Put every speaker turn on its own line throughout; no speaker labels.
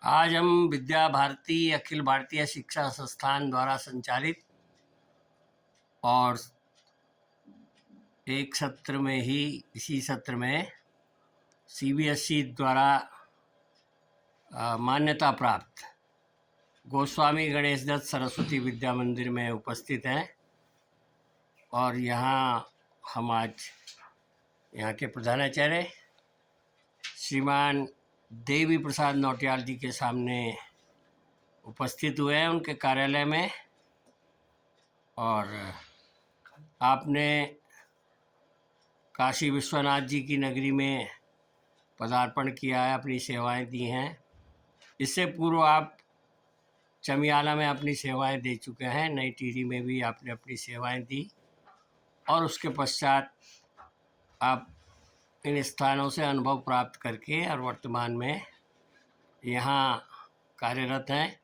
आज हम विद्या भारती अखिल भारतीय शिक्षा संस्थान द्वारा संचालित और एक सत्र में ही इसी सत्र में सीबीएसई द्वारा मान्यता प्राप्त गोस्वामी गणेश दत्त सरस्वती विद्या मंदिर में उपस्थित हैं और यहाँ हम आज यहाँ के प्रधानाचार्य श्रीमान देवी प्रसाद नौटियाल जी के सामने उपस्थित हुए हैं उनके कार्यालय में। और आपने काशी विश्वनाथ जी की नगरी में पदार्पण किया है, अपनी सेवाएं दी हैं। इससे पूर्व आप चमियाला में अपनी सेवाएं दे चुके हैं, नई टिहरी में भी आपने अपनी सेवाएं दी और उसके पश्चात आप इन स्थानों से अनुभव प्राप्त करके और वर्तमान में यहाँ कार्यरत हैं।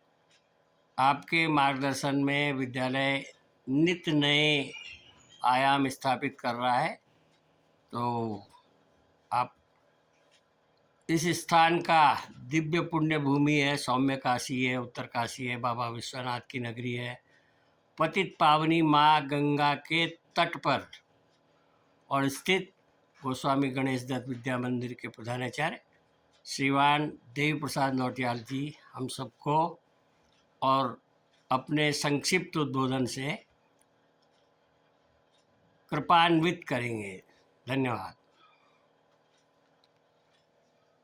आपके मार्गदर्शन में विद्यालय नित्य नए आयाम स्थापित कर रहा है। तो आप इस स्थान का दिव्य पुण्य भूमि है, सौम्य काशी है, उत्तर काशी है, बाबा विश्वनाथ की नगरी है, पतित पावनी माँ गंगा के तट पर और स्थित गोस्वामी गणेश दत्त विद्या मंदिर के प्रधानाचार्य श्रीमान देवी प्रसाद नौटियाल जी हम सबको और अपने संक्षिप्त उद्बोधन से कृपान्वित करेंगे। धन्यवाद।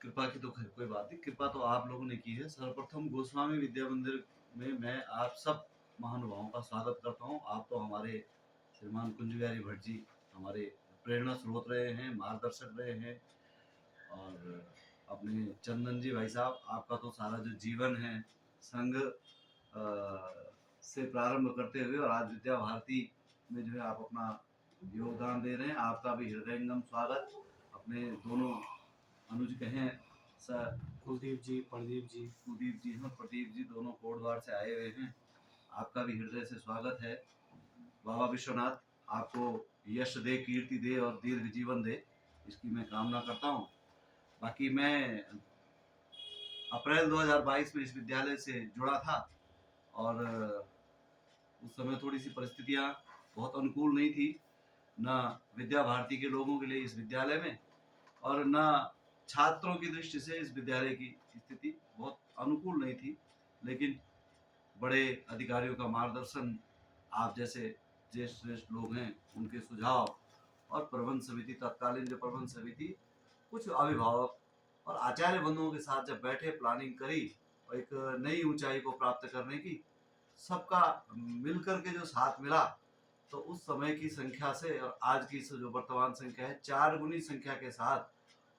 कृपा की तो खैर कोई बात नहीं, कृपा तो आप लोगों ने की है। सर्वप्रथम गोस्वामी विद्या मंदिर में मैं आप सब महानुभावों का स्वागत करता हूँ। आप तो हमारे श्रीमान कुंज बिहारी भट्ट जी हमारे प्रेरणा स्रोत रहे हैं, मार्गदर्शक रहे हैं। और अपने चंदन जी भाई साहब, आपका तो सारा जो जीवन है संघ से प्रारंभ करते हुए और आज विद्या भारती में जो है आप अपना योगदान दे रहे हैं, आपका भी हृदयंगम स्वागत। अपने दोनों अनुज कहें सर
कुलदीप जी, प्रदीप जी,
हाँ, प्रदीप जी दोनों कोटद्वार से आए हुए हैं, आपका भी हृदय से स्वागत है। बाबा विश्वनाथ आपको यश दे, कीर्ति दे और दीर्घ जीवन दे, इसकी मैं कामना करता हूँ। बाकी मैं अप्रैल 2022 में इस विद्यालय से जुड़ा था और उस समय थोड़ी सी परिस्थितियाँ बहुत अनुकूल नहीं थी, न विद्या भारती के लोगों के लिए इस विद्यालय में और न छात्रों की दृष्टि से इस विद्यालय की स्थिति बहुत अनुकूल नहीं थी। लेकिन बड़े अधिकारियों का मार्गदर्शन, आप जैसे ज्येष्ठ श्रेष्ठ लोग हैं उनके सुझाव और प्रबंध समिति, तत्कालीन जो प्रबंध समिति, कुछ अभिभावक और आचार्य बंधुओं के साथ जब बैठे, प्लानिंग करी और एक नई ऊंचाई को प्राप्त करने की, सबका मिलकर के जो साथ मिला, तो उस समय की संख्या से और आज की जो वर्तमान संख्या है 4 गुनी संख्या के साथ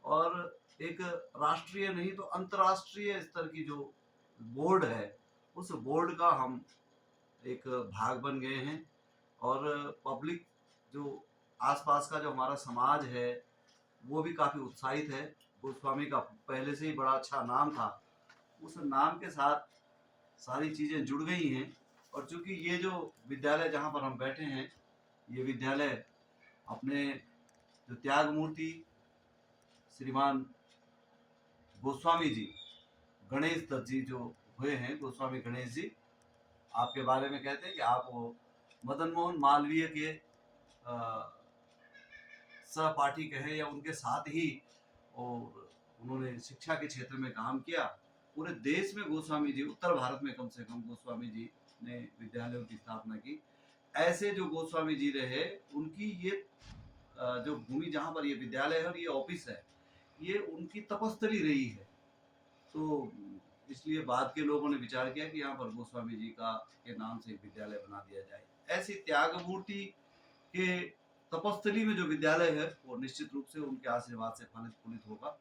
और एक राष्ट्रीय नहीं तो अंतर्राष्ट्रीय स्तर की जो बोर्ड है, उस बोर्ड का हम एक भाग बन गए हैं। और पब्लिक जो आसपास का जो हमारा समाज है वो भी काफ़ी उत्साहित है। गोस्वामी का पहले से ही बड़ा अच्छा नाम था, उस नाम के साथ सारी चीज़ें जुड़ गई हैं। और चूंकि ये जो विद्यालय जहाँ पर हम बैठे हैं, ये विद्यालय अपने जो त्याग मूर्ति श्रीमान गोस्वामी जी गणेश दत्त जी जो हुए हैं, गोस्वामी गणेश जी, आपके बारे में कहते हैं कि आप वो मदन मोहन मालवीय के सहपाठी कहे या उनके साथ ही, और उन्होंने शिक्षा के क्षेत्र में काम किया। पूरे देश में गोस्वामी जी, उत्तर भारत में कम से कम गोस्वामी जी ने विद्यालयों की स्थापना की। ऐसे जो गोस्वामी जी रहे, उनकी ये जो भूमि जहाँ पर ये विद्यालय है और ये ऑफिस है, ये उनकी तपस्थली रही है। तो इसलिए बाद के लोगों ने विचार किया कि यहाँ पर गोस्वामी जी का के नाम से विद्यालय बना दिया जाए। ऐसी त्याग मूर्ति के तपस्थली में जो विद्यालय है वो निश्चित रूप से उनके आशीर्वाद से फलित फूलित होगा।